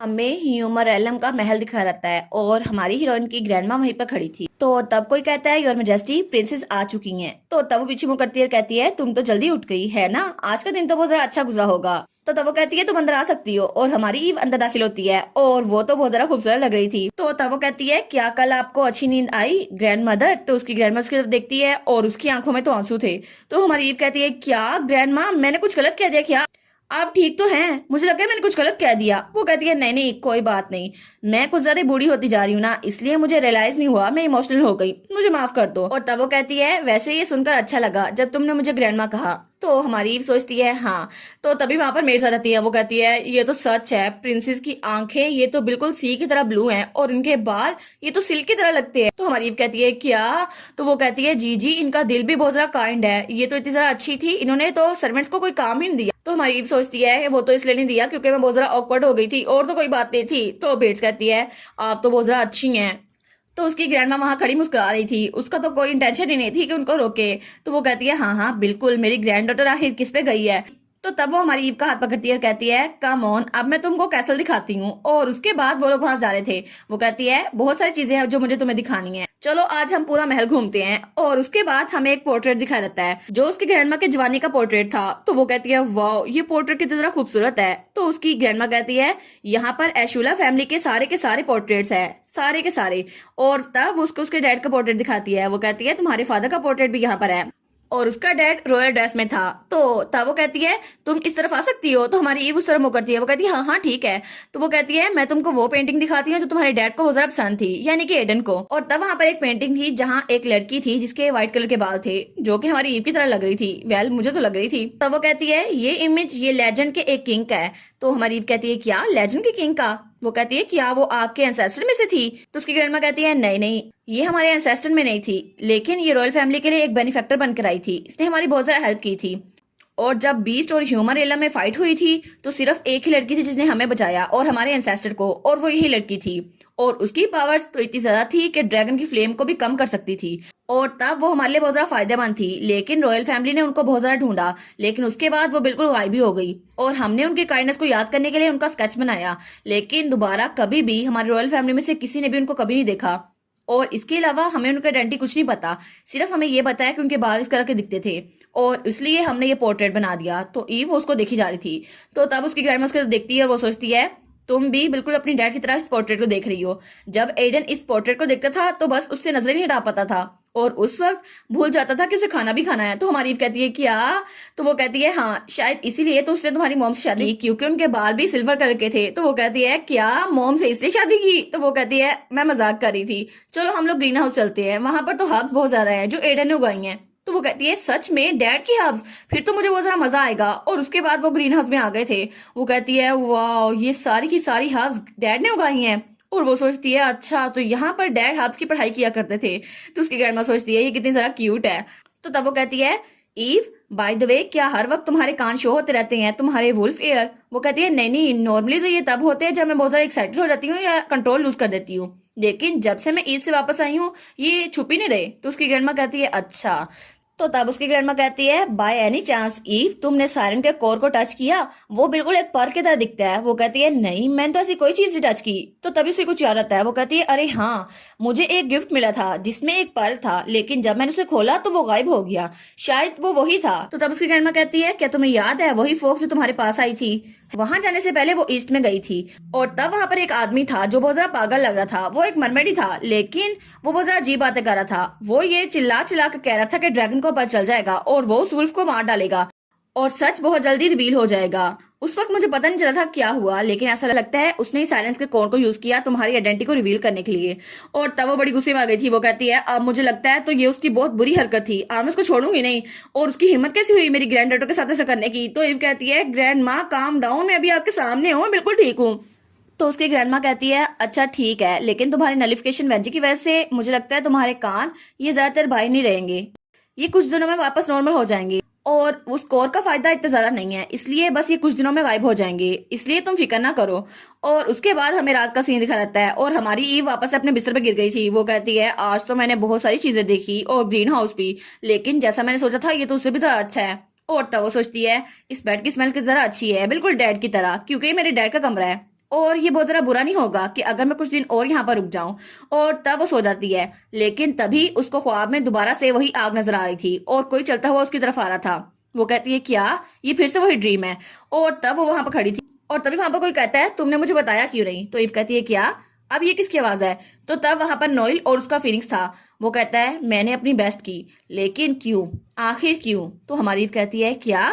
हमें humour alum का महल दिखा रहता है और हमारी हीरोइन की ग्रैंडमा वहीं पर खड़ी थी। तो तब कोई कहता है योर मेजेस्टी प्रिंसेस आ चुकी हैं। तो तब वो पीछे मुंह करती है और कहती है तुम तो जल्दी उठ गई है ना, आज का दिन तो बहुत ज्यादा अच्छा गुजरा होगा। तो तब वो कहती है तुम अंदर आ सकती हो और हमारी ईव अंदर दाखिल होती है और वो तो बहुत ज्यादा खूबसूरत लग रही थी। तो तब वो कहती है क्या कल आपको अच्छी नींद आई ग्रैंड मदर। तो उसकी ग्रैंड मदर उसकी तरफ देखती है और उसकी आंखों में तो आंसू थे। तो हमारी ईव कहती है क्या ग्रैंड माँ मैंने कुछ गलत कह दिया क्या, आप ठीक तो हैं, मुझे लगा मैंने कुछ गलत कह दिया। वो कहती है नहीं नहीं कोई बात नहीं, मैं कुछ ज्यादा बूढ़ी होती जा रही हूँ ना, इसलिए मुझे रियलाइज नहीं हुआ, मैं इमोशनल हो गई, मुझे माफ कर दो। और तब वो कहती है वैसे ये सुनकर अच्छा लगा जब तुमने मुझे ग्रैंडमा कहा। तो हमारी ईव सोचती है हाँ। तो तभी वहां पर मेड आ जाती है। वो कहती है ये तो सच है, प्रिंसेस की आंखें ये तो बिल्कुल सी की तरह ब्लू हैं और उनके बाल ये तो सिल्क की तरह लगते हैं। तो हमारी ईव कहती है क्या। तो वो कहती है जी जी इनका दिल भी बहुत ज्यादा काइंड है, ये तो इतनी ज्यादा अच्छी थी, इन्होंने तो सर्वेंट्स को कोई काम ही नहीं दिया। तो हमारी ईव सोचती है वो तो इसलिए नहीं दिया क्योंकि मैं बहुत ज्यादा ऑकवर्ड हो गई थी और तो कोई बात नहीं थी। तो बेट्स कहती है आप तो बहुत ज्यादा अच्छी हैं। तो उसकी ग्रैंडमा वहां खड़ी मुस्कुरा रही थी, उसका तो कोई इंटेंशन ही नहीं थी कि उनको रोके। तो वो कहती है हाँ हाँ बिल्कुल, मेरी ग्रैंड डॉटर आखिर किस पे गई है। तो तब वो हमारी ईव का हाथ पकड़ती है और कहती है कम ऑन अब मैं तुमको कैसल दिखाती हूँ। और उसके बाद वो लोग वहां जा रहे थे। वो कहती है बहुत सारी चीजें हैं जो मुझे तुम्हें दिखानी है, चलो आज हम पूरा महल घूमते हैं। और उसके बाद हमें एक पोर्ट्रेट दिखाया जाता है जो उसकी ग्रैंडमा के जवानी का पोर्ट्रेट था। तो वो कहती है वाह ये पोर्ट्रेट कितनी ज्यादा खूबसूरत है। तो उसकी ग्रैंडमा कहती है यहाँ पर एशुला फैमिली के सारे पोर्ट्रेट्स है, सारे के सारे। और तब उसको उसके डैड का पोर्ट्रेट दिखाती है। वो कहती है तुम्हारे फादर का पोर्ट्रेट भी यहाँ पर है और उसका डैड रॉयल ड्रेस में था। तो तब वो कहती है तुम इस तरफ आ सकती हो। तो हमारी ईव उस तरफ मुंह करती है। वो कहती है हाँ हाँ ठीक है। तो वो कहती है मैं तुमको वो पेंटिंग दिखाती हूँ जो तुम्हारे डैड को बहुत ज्यादा पसंद थी, यानी कि एडन को। और तब वहां पर एक पेंटिंग थी जहाँ एक लड़की थी जिसके व्हाइट कलर के बाल थे, जो कि हमारी ईव की तरह लग रही थी। वेल मुझे तो लग रही थी। तब वो कहती है ये इमेज ये लेजेंड के एक किंग का है। तो हमारी ईव कहती है क्या लेजेंड के किंग का। वो कहती है क्या वो आपके एंसेस्टर में से थी। तो उसकी ग्रैंडमा कहती है नहीं नहीं ये हमारे एंसेस्टर में नहीं थी, लेकिन ये रॉयल फैमिली के लिए एक बेनिफैक्टर बनकर आई थी, इसने हमारी बहुत ज्यादा हेल्प की थी। और जब बीस्ट और ह्यूमर एला में फाइट हुई थी तो सिर्फ एक ही लड़की थी जिसने हमें बचाया और हमारे एंसेस्टर को, और वो यही लड़की थी। और उसकी पावर्स तो इतनी ज्यादा थी कि ड्रैगन की फ्लेम को भी कम कर सकती थी। और तब वो हमारे लिए बहुत ज्यादा फायदेमंद थी, लेकिन रॉयल फैमिली ने उनको बहुत ज्यादा ढूंढा, लेकिन उसके बाद वो बिल्कुल गायब ही हो गई। और हमने उनकी काइंडनेस को याद करने के लिए उनका स्केच बनाया, लेकिन दोबारा कभी भी हमारे रॉयल फैमिली में से किसी ने भी उनको कभी नहीं देखा। और इसके अलावा हमें उनका आइडेंटिटी कुछ नहीं पता, सिर्फ हमें ये बताया कि उनके बाल इस तरह के दिखते थे और इसलिए हमने ये पोर्ट्रेट बना दिया। तो ईव उसको देखी जा रही थी। तो तब उसकी ग्रैंडमा उसको देखती है और वो सोचती है तुम भी बिल्कुल अपनी डैड की तरह इस पोर्ट्रेट को देख रही हो। जब एडन इस पोर्ट्रेट को देखता था तो बस उससे नजर नहीं हटा पाता था और उस वक्त भूल जाता था कि उसे खाना भी खाना है। तो हमारी ईव कहती है क्या। तो वो कहती है हाँ शायद इसीलिए तो उसने तुम्हारी मोम से शादी की क्योंकि उनके बाल भी सिल्वर कलर के थे। तो वो कहती है क्या मोम से इसलिए शादी की। तो वो कहती है मैं मजाक कर रही थी, चलो हम लोग ग्रीन हाउस चलते हैं, वहां पर तो हर्ब्स बहुत ज्यादा है जो एडन ने उगाई हैं। तो वो कहती है सच में डैड की हर्ब्स, फिर तो मुझे बहुत ज्यादा मजा आएगा। और उसके बाद वो ग्रीन हाउस में आ गए थे। वो कहती है वाह ये सारी की सारी हर्ब्स डैड ने उगाई हैं। और वो सोचती है अच्छा तो यहाँ पर डैड हर्ब्स की पढ़ाई किया करते थे। तो उसकी ग्रैंडमा सोचती है ये कितनी ज्यादा क्यूट है। तो तब वो कहती है ईव बाय द वे क्या हर वक्त तुम्हारे कान शो होते रहते हैं तुम्हारे वुल्फ एयर। वो कहती है नहीं नहीं नॉर्मली तो ये तब होते हैं जब मैं बहुत ज्यादा एक्साइटेड हो जाती हूँ या कंट्रोल लूज कर देती हूँ, लेकिन जब से मैं ईद से वापस आई हूँ ये छुप ही नहीं रहे। तो उसकी ग्रैंडमा कहती है अच्छा। तो तब उसकी ग्रैंडमा कहती है बाय एनी चांस ईव तुमने सायरन के कोर को टच किया, वो बिल्कुल एक पर्ल की तरह दिखता है। वो कहती है नहीं मैंने तो ऐसी कोई चीज नहीं टच की। तो तभी उसे कुछ याद आता है। वो कहती है अरे हाँ मुझे एक गिफ्ट मिला था जिसमें एक पर्ल था, लेकिन जब मैंने उसे खोला तो वो गायब हो गया, शायद वो वही था। तो तब उसकी ग्रैंडमा कहती है क्या तुम्हें याद है वही फोक्स जो तुम्हारे पास आई थी, वहां जाने से पहले वो ईस्ट में गई थी और तब वहां पर एक आदमी था जो बहुत ज्यादा पागल लग रहा था, वो एक मरमेड ही था, लेकिन वो बहुत ज्यादा अजीब बातें कर रहा था। वो ये चिल्ला चिल्ला कर कह रहा था कि ड्रैगन को पता चल जाएगा और वो उस वुल्फ को मार डालेगा और सच बहुत जल्दी रिवील हो जाएगा। उस वक्त मुझे पता नहीं चला था क्या हुआ, लेकिन ऐसा लगता है उसने ही साइलेंस के कोड को यूज किया तुम्हारी आइडेंटिटी को रिवील करने के लिए। और तब वो बड़ी गुस्से में आ गई थी। वो कहती है अब मुझे लगता है तो ये उसकी बहुत बुरी हरकत थी, अब मैं उसको छोड़ूंगी नहीं। और उसकी हिम्मत कैसी हुई मेरी ग्रैंड डॉटर के साथ ऐसा करने की। तो इव कहती है ग्रैंड माँ काम डाउन, मैं अभी आपके सामने हूँ, बिल्कुल ठीक हूँ। तो उसकी ग्रैंडमा कहती है अच्छा ठीक है, लेकिन तुम्हारी नलिफिकेशन वेंजी की वजह से मुझे लगता है तुम्हारे कान ये ज्यादातर बाहर नहीं रहेंगे, ये कुछ दिनों में वापस नॉर्मल हो जाएंगे और उस कोर का फायदा इतना ज्यादा नहीं है, इसलिए बस ये कुछ दिनों में गायब हो जाएंगे, इसलिए तुम फिक्र ना करो। और उसके बाद हमें रात का सीन दिखा रहता है और हमारी ईव वापस अपने बिस्तर पे गिर गई थी। वो कहती है आज तो मैंने बहुत सारी चीजें देखी और ग्रीन हाउस भी, लेकिन जैसा मैंने सोचा था ये तो उससे भी ज्यादा अच्छा है। और तब वो सोचती है इस बेड की स्मेल की जरा अच्छी है, बिल्कुल डैड की तरह, क्योंकि ये मेरे डैड का कमरा है। और ये बहुत जरा बुरा नहीं होगा कि अगर मैं कुछ दिन और यहाँ पर रुक जाऊं। और तब वो सो जाती है, लेकिन तभी उसको ख्वाब में दोबारा से वही आग नजर आ रही थी और कोई चलता हुआ उसकी तरफ आ रहा था। वो कहती है क्या ये फिर से वही ड्रीम है। और तब वो वहां पर खड़ी थी और तभी वहां पर कोई कहता है तुमने मुझे बताया क्यों नहीं। तो ईव कहती है क्या, अब ये किसकी आवाज है। तो तब वहां पर नोएल और उसका फीलिंग्स था। वो कहता है मैंने अपनी बेस्ट की, लेकिन क्यों, आखिर क्यों। तो हमारी ईव कहती है क्या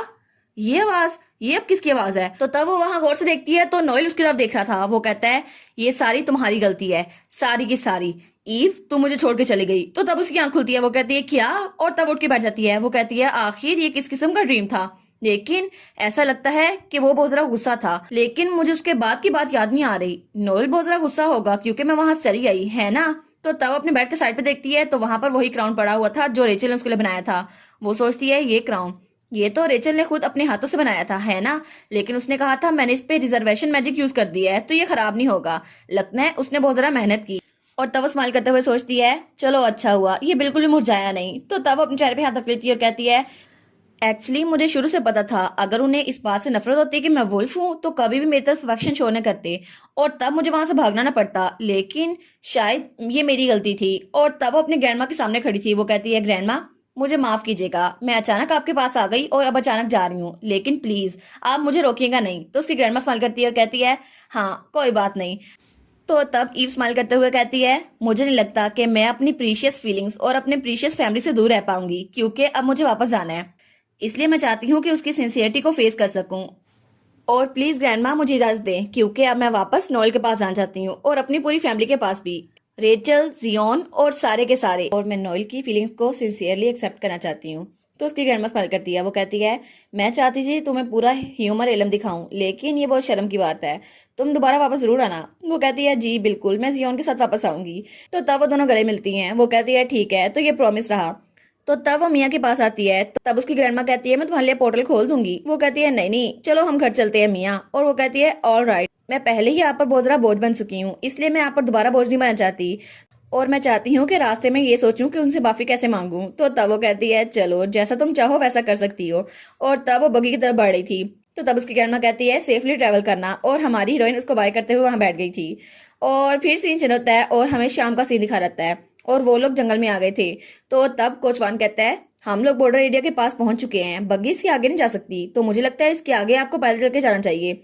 ये आवाज, ये अब किसकी आवाज है। तो तब वो वहां गौर से देखती है तो नोएल उसकी तरफ देख रहा था। वो कहता है ये सारी तुम्हारी गलती है, सारी की सारी। ईव तुम मुझे छोड़ के चली गई। तो तब उसकी आंख खुलती है। वो कहती है क्या, और तब उठ के बैठ जाती है। वो कहती है आखिर ये किस किस्म का ड्रीम था। लेकिन ऐसा लगता है कि वो बहुत ज्यादा गुस्सा था, लेकिन मुझे उसके बाद की बात याद नहीं आ रही। नोएल बहुत ज्यादा गुस्सा होगा क्योंकि मैं वहां से चली गई है ना। तो तब अपने बेड के साइड पे देखती है तो वहां पर वही क्राउन पड़ा हुआ था जो रेचल ने उसके लिए बनाया था। वो सोचती है ये क्राउन, ये तो रेचल ने खुद अपने हाथों से बनाया था है ना, लेकिन उसने कहा था मैंने इस पे रिजर्वेशन मैजिक यूज कर दिया है तो ये खराब नहीं होगा। लगता है उसने बहुत ज्यादा मेहनत की। और तब वो स्माइल करते हुए सोचती है चलो अच्छा हुआ ये बिल्कुल भी मुरझाया नहीं। तो तब वो अपने चेहरे पे हाथ रख लेती है और कहती है एक्चुअली मुझे शुरू से पता था अगर उन्हें इस बात से नफरत होती कि मैं वुल्फ हूं तो कभी भी मेरी तरफ अफेक्शन शो न करते और तब मुझे वहां से भागना ना पड़ता। लेकिन शायद ये मेरी गलती थी। और तब वो अपने ग्रैंडमा के सामने खड़ी थी। वो कहती है ग्रैंडमा मुझे माफ कीजिएगा, मैं अचानक आपके पास आ गई और अब अचानक जा रही हूँ, लेकिन प्लीज आप मुझे रोकिएगा नहीं। तो उसकी ग्रैंडमा स्माइल करती है और कहती है हाँ कोई बात नहीं। तो तब ईव स्माइल करते हुए कहती है मुझे नहीं लगता कि मैं अपनी प्रीशियस फीलिंग्स और अपने प्रीशियस फैमिली से दूर रह पाऊंगी, क्योंकि अब मुझे वापस जाना है। इसलिए मैं चाहती हूँ कि उसकी सिंसियरिटी को फेस कर सकूं। और प्लीज ग्रैंडमा मुझे इजाजत दें क्योंकि अब मैं वापस नोएल के पास जाना चाहती हूँ और अपनी पूरी फैमिली के पास भी, रेचल, जियोन और सारे के सारे। और मैं नोएल की फीलिंग्स को सिंसियरली एक्सेप्ट करना चाहती हूँ। तो उसकी ग्रैंडमा स्माइल करती है। वो कहती है मैं चाहती थी तुम्हें पूरा ह्यूमर एलम दिखाऊं, लेकिन ये बहुत शर्म की बात है, तुम दोबारा वापस जरूर आना। वो कहती है जी बिल्कुल, मैं जियोन के साथ वापस आऊंगी। तो तब वो दोनों गले मिलती हैं। वो कहती है ठीक है, तो ये प्रॉमिस रहा। तो तब वो मियाँ के पास आती है। तो तब उसकी ग्रैंडमा कहती है मैं तुम्हारे लिए पोर्टल खोल दूंगी। वो कहती है नहीं नहीं चलो हम घर चलते हैं मियाँ। और वो कहती है ऑल राइट, मैं पहले ही आप पर बहुत ज्यादा बोझ बन चुकी हूँ, इसलिए मैं आप पर दोबारा बोझ नहीं बनना चाहती। और मैं चाहती हूँ कि रास्ते में ये सोचूं कि उनसे माफी कैसे मांगूं। तो तब वो कहती है चलो जैसा तुम चाहो वैसा कर सकती हो। और तब वो बगी की तरफ बढ़ रही थी। तो तब उसकी ग्रैंडमा कहती है सेफली ट्रेवल करना। और हमारी हीरोइन उसको बाय करते हुए वहां बैठ गई थी। और फिर सीन चेंज होता है और हमें शाम का सीन दिखा रहता है और वो लोग जंगल में आ गए थे। तो तब कोच वन कहता है हम लोग बॉर्डर एरिया के पास पहुंच चुके हैं, बग्गी इसके आगे नहीं जा सकती, तो मुझे लगता है इसके आगे आपको पैदल चल के जाना चाहिए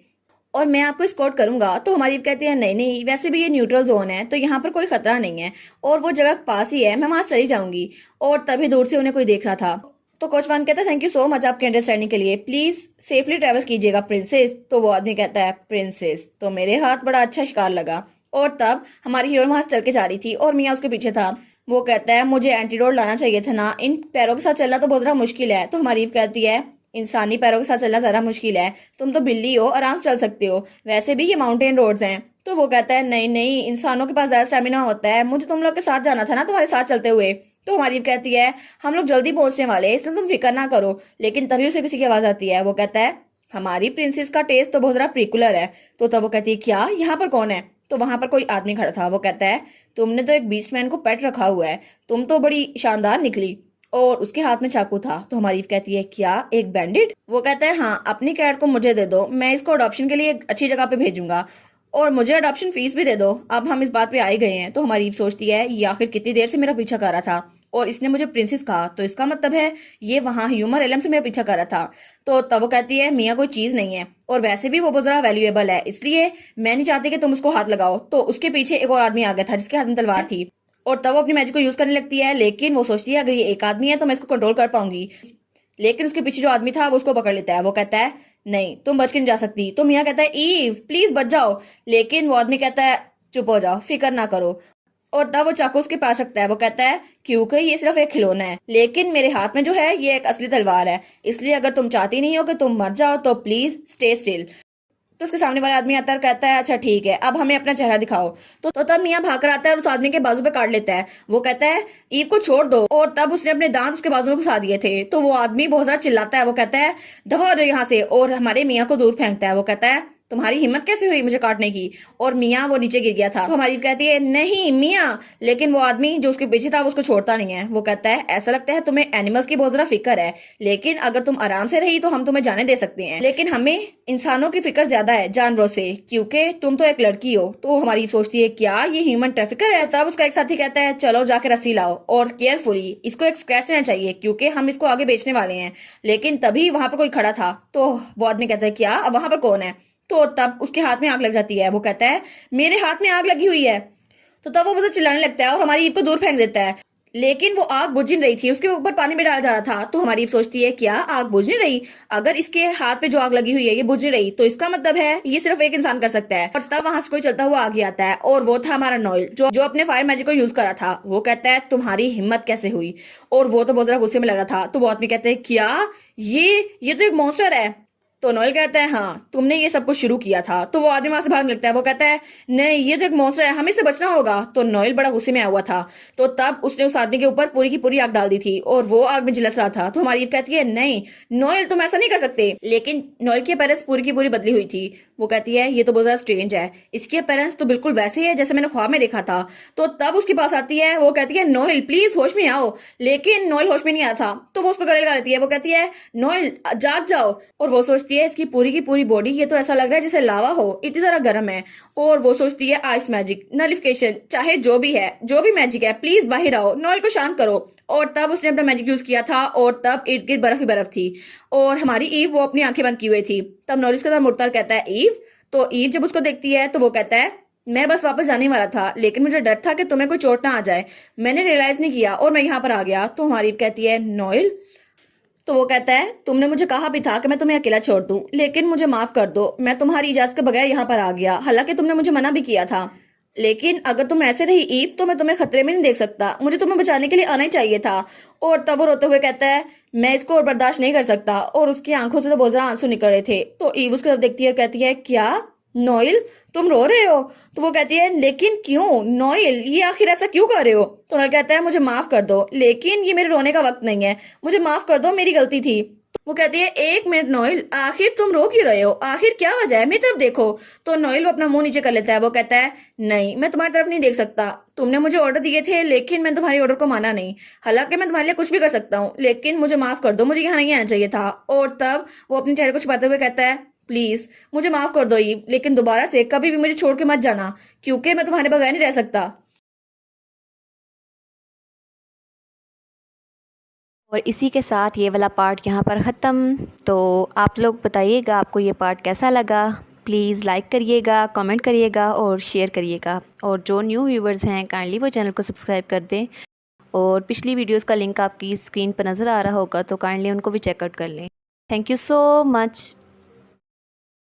और मैं आपको स्कॉट करूंगा। तो हमारी कहती है नहीं नहीं वैसे भी ये न्यूट्रल जोन है तो यहाँ पर कोई खतरा नहीं है और वो जगह पास ही है, मैं वहां चली जाऊंगी। और तभी दूर से उन्हें कोई देख रहा था। तो कोच वन कहता है थैंक यू सो मच आपके अंडरस्टैंडिंग के लिए, प्लीज सेफली ट्रेवल कीजिएगा प्रिंसेस। तो वो आदमी कहता है प्रिंसेस, तो मेरे हाथ बड़ा अच्छा शिकार लगा। और तब हमारी हीरोइन वहां से चल के जा रही थी और मियाँ उसके पीछे था। वो कहता है मुझे एंटीडोट लाना चाहिए था ना, इन पैरों के साथ चलना तो बहुत ज्यादा मुश्किल है। तो हमारी कहती है इंसानी पैरों के साथ चलना ज्यादा मुश्किल है, तुम तो बिल्ली हो आराम से चल सकते हो, वैसे भी ये माउंटेन रोड्स हैं। तो वो कहता है नहीं नहीं इंसानों के पास ज्यादा स्टेमिना होता है, मुझे तुम लोग के साथ जाना था ना तुम्हारे साथ चलते हुए। तो हमारी कहती है हम लोग जल्दी पहुंचने वाले हैं इसलिए तुम फिक्र ना करो। लेकिन तभी उसे किसी की आवाज आती है। वो कहता है हमारी प्रिंसेस का टेस्ट तो बहुत ज्यादा प्रिकुलर है। तो तब वो कहती है क्या यहाँ पर कौन है। तो वहां पर कोई आदमी खड़ा था। वो कहता है तुमने तो एक बीस्टमैन को पेट रखा हुआ है, तुम तो बड़ी शानदार निकली। और उसके हाथ में चाकू था। तो हमारी कहती है क्या एक बैंडिट। वो कहता है हाँ अपनी कैट को मुझे दे दो, मैं इसको अडॉप्शन के लिए एक अच्छी जगह पे भेजूंगा और मुझे अडॉप्शन फीस भी दे दो। अब हम इस बात पे आ ही गए हैं। तो हमारी सोचती है ये आखिर कितनी देर से मेरा पीछा कर रहा था और इसने मुझे प्रिंसेस कहा तो इसका मतलब है ये वहां ह्यूमर एलम से मेरा पीछा कर रहा था। तो तब वो कहती है मियाँ कोई चीज नहीं है और वैसे भी वो बहुत ज्यादा वैल्यूएबल है, इसलिए मैं नहीं चाहती कि तुम उसको हाथ लगाओ। तो उसके पीछे एक और आदमी आ गया था जिसके हाथ में तलवार थी और तब वो अपनी मैजिक को यूज करने लगती है। लेकिन वो सोचती है अगर ये एक आदमी है तो मैं इसको कंट्रोल कर पाऊंगी। लेकिन उसके पीछे जो आदमी था वो उसको पकड़ लेता है। वो कहता है नहीं तुम बच के नहीं जा सकती। तो मियाँ कहता है ईव प्लीज बच जाओ। लेकिन वो आदमी कहता है चुप हो जाओ, फिक्र ना करो। और तब वो चाकू उसके पास रखता है। वो कहता है क्योंकि ये सिर्फ एक खिलौना है, लेकिन मेरे हाथ में जो है ये एक असली तलवार है, इसलिए अगर तुम चाहती नहीं हो कि तुम मर जाओ तो प्लीज स्टे स्टिल। तो उसके सामने वाला आदमी आता है और कहता है अच्छा ठीक है अब हमें अपना चेहरा दिखाओ। तो तब मियाँ भाग कर आता है और उस आदमी के बाजू पे काट लेता है। वो कहता है ईव को छोड़ दो। और तब उसने अपने दांत उसके बाजू में घुसा दिए थे। तो वो आदमी बहुत ज्यादा चिल्लाता है। वो कहता है दफा हो जाओ यहाँ से और हमारे मियाँ को दूर फेंकता है। वो कहता है तुम्हारी हिम्मत कैसे हुई मुझे काटने की। और मियाँ वो नीचे गिर गया था। तो हमारी ईव कहती है नहीं मियाँ, लेकिन वो आदमी जो उसके पीछे था वो उसको छोड़ता नहीं है। वो कहता है ऐसा लगता है तुम्हें एनिमल्स की बहुत ज्यादा फिक्र है, लेकिन अगर तुम आराम से रही तो हम तुम्हें जाने दे सकते हैं, लेकिन हमें इंसानों की फिक्र ज्यादा है जानवरों से, क्योंकि तुम तो एक लड़की हो। तो हमारी सोचती है क्या ये ह्यूमन ट्रैफिकर है। तब उसका एक साथी कहता है चलो जाके रस्सी लाओ और केयरफुली इसको एक स्क्रैच लेना चाहिए क्योंकि हम इसको आगे बेचने वाले हैं। लेकिन तभी वहां पर कोई खड़ा था। तो वो आदमी कहता है क्या अब वहां पर कौन है। तो तब उसके हाथ में आग लग जाती है। वो कहता है मेरे हाथ में आग लगी हुई है। तो तब वो मुझे चिल्लाने लगता है और हमारी ईव को दूर फेंक देता है, लेकिन वो आग बुझ नहीं रही थी, उसके ऊपर पानी में डाला जा रहा था। तो हमारी ईव सोचती है क्या आग बुझ नहीं रही, अगर इसके हाथ पे जो आग लगी हुई है ये बुझ नहीं रही तो इसका मतलब है ये सिर्फ एक इंसान कर सकता है। और तब वहां से कोई चलता हुआ आगे आता है और वो था हमारा नोएल जो अपने फायर मैजिक को यूज करा था। वो कहता है तुम्हारी हिम्मत कैसे हुई। और वो तो बहुत ज्यादा गुस्से में लग रहा था। तो वो आदमी कहते हैं क्या ये तो एक मॉन्स्टर है। तो नोएल कहता है हाँ तुमने ये सब कुछ शुरू किया था। तो वो आदमी वहां से भागने लगता है। वो कहता है नहीं ये तो एक मॉन्स्टर है, हमें इससे बचना होगा। तो नोएल बड़ा गुस्से में आया हुआ था। तो तब उसने उस आदमी के ऊपर पूरी की पूरी आग डाल दी थी और वो आग में झुलस रहा था। तो हमारी ईव कहती है नहीं नोएल तुम ऐसा नहीं कर सकते। लेकिन नोएल की पेरेंट्स पूरी की पूरी बदली हुई थी। वो कहती है ये तो बहुत ज्यादा स्ट्रेंज है, इसके पेरेंट्स तो बिल्कुल वैसे ही है जैसे मैंने ख्वाब में देखा था। तो तब उसके पास आती है। वो कहती है नोएल प्लीज होश में आओ, लेकिन नोएल होश में नहीं आया था। तो वो उसको गले लगा लेती है। वो कहती है नोएल जाग जाओ। और वो सोचती है इसकी पूरी की पूरी बॉडी ये तो ऐसा लग रहा है जैसे लावा हो, इतनी ज्यादा गर्म है। और वो सोचती है आइस मैजिक नलिफिकेशन चाहे जो भी है जो भी मैजिक है प्लीज बाहर आओ, नोएल को शांत करो। और तब उसने अपना मैजिक यूज किया था और तब इर्द गिर्द बर्फ ही बर्फ थी और हमारी ईव वो अपनी आंखें बंद की हुई थी। तब नोएल उसके साथ मुड़ता कहता है ईव। तो ईव जब उसको देखती है तो वो कहता है मैं बस वापस जाने वाला था, लेकिन मुझे डर था कि तुम्हें कोई चोट ना आ जाए, मैंने रियलाइज नहीं किया और मैं यहाँ पर आ गया। तो हमारी ईव कहती है नोएल। तो वो कहता है तुमने मुझे कहा भी था कि मैं तुम्हें अकेला छोड़ दूं, लेकिन मुझे माफ कर दो, मैं तुम्हारी इजाजत के बगैर यहाँ पर आ गया, हालांकि तुमने मुझे मना भी किया था। लेकिन अगर तुम ऐसे रही ईव तो मैं तुम्हें खतरे में नहीं देख सकता, मुझे तुम्हें बचाने के लिए आना ही चाहिए था। और तब वो रोते हुए कहता है मैं इसको और बर्दाश्त नहीं कर सकता। और उसकी आंखों से तो बहुत ज्यादा आंसू निकल रहे थे। तो ईव उसकी तरफ देखती है और कहती है क्या नोएल तुम रो रहे हो। तो वो कहती है लेकिन क्यों नोएल ये आखिर ऐसा क्यों कर रहे हो। तो नोएल कहता है मुझे माफ कर दो, लेकिन ये मेरे रोने का वक्त नहीं है, मुझे माफ कर दो मेरी गलती थी। वो कहती है एक मिनट नोएल आखिर तुम रो क्यों रहे हो, आखिर क्या वजह है, मेरी तरफ देखो। तो नोएल वो अपना मुंह नीचे कर लेता है। वो कहता है नहीं मैं तुम्हारी तरफ नहीं देख सकता, तुमने मुझे ऑर्डर दिए थे लेकिन मैं तुम्हारी ऑर्डर को माना नहीं, हालांकि मैं तुम्हारे लिए कुछ भी कर सकता हूँ, लेकिन मुझे माफ कर दो, मुझे यहाँ नहीं आना चाहिए था। और तब वो अपने चेहरे को छुपाते हुए कहता है प्लीज मुझे माफ कर दो ईव, लेकिन दोबारा से कभी भी मुझे छोड़ के मत जाना क्योंकि मैं तुम्हारे बगैर नहीं रह सकता। और इसी के साथ ये वाला पार्ट यहाँ पर ख़त्म। तो आप लोग बताइएगा आपको ये पार्ट कैसा लगा। प्लीज़ लाइक करिएगा, कमेंट करिएगा और शेयर करिएगा। और जो न्यू व्यूवर्स हैं काइंडली वो चैनल को सब्सक्राइब कर दें। और पिछली वीडियोस का लिंक आपकी स्क्रीन पर नज़र आ रहा होगा तो काइंडली उनको भी चेकआउट कर लें। Thank you so much.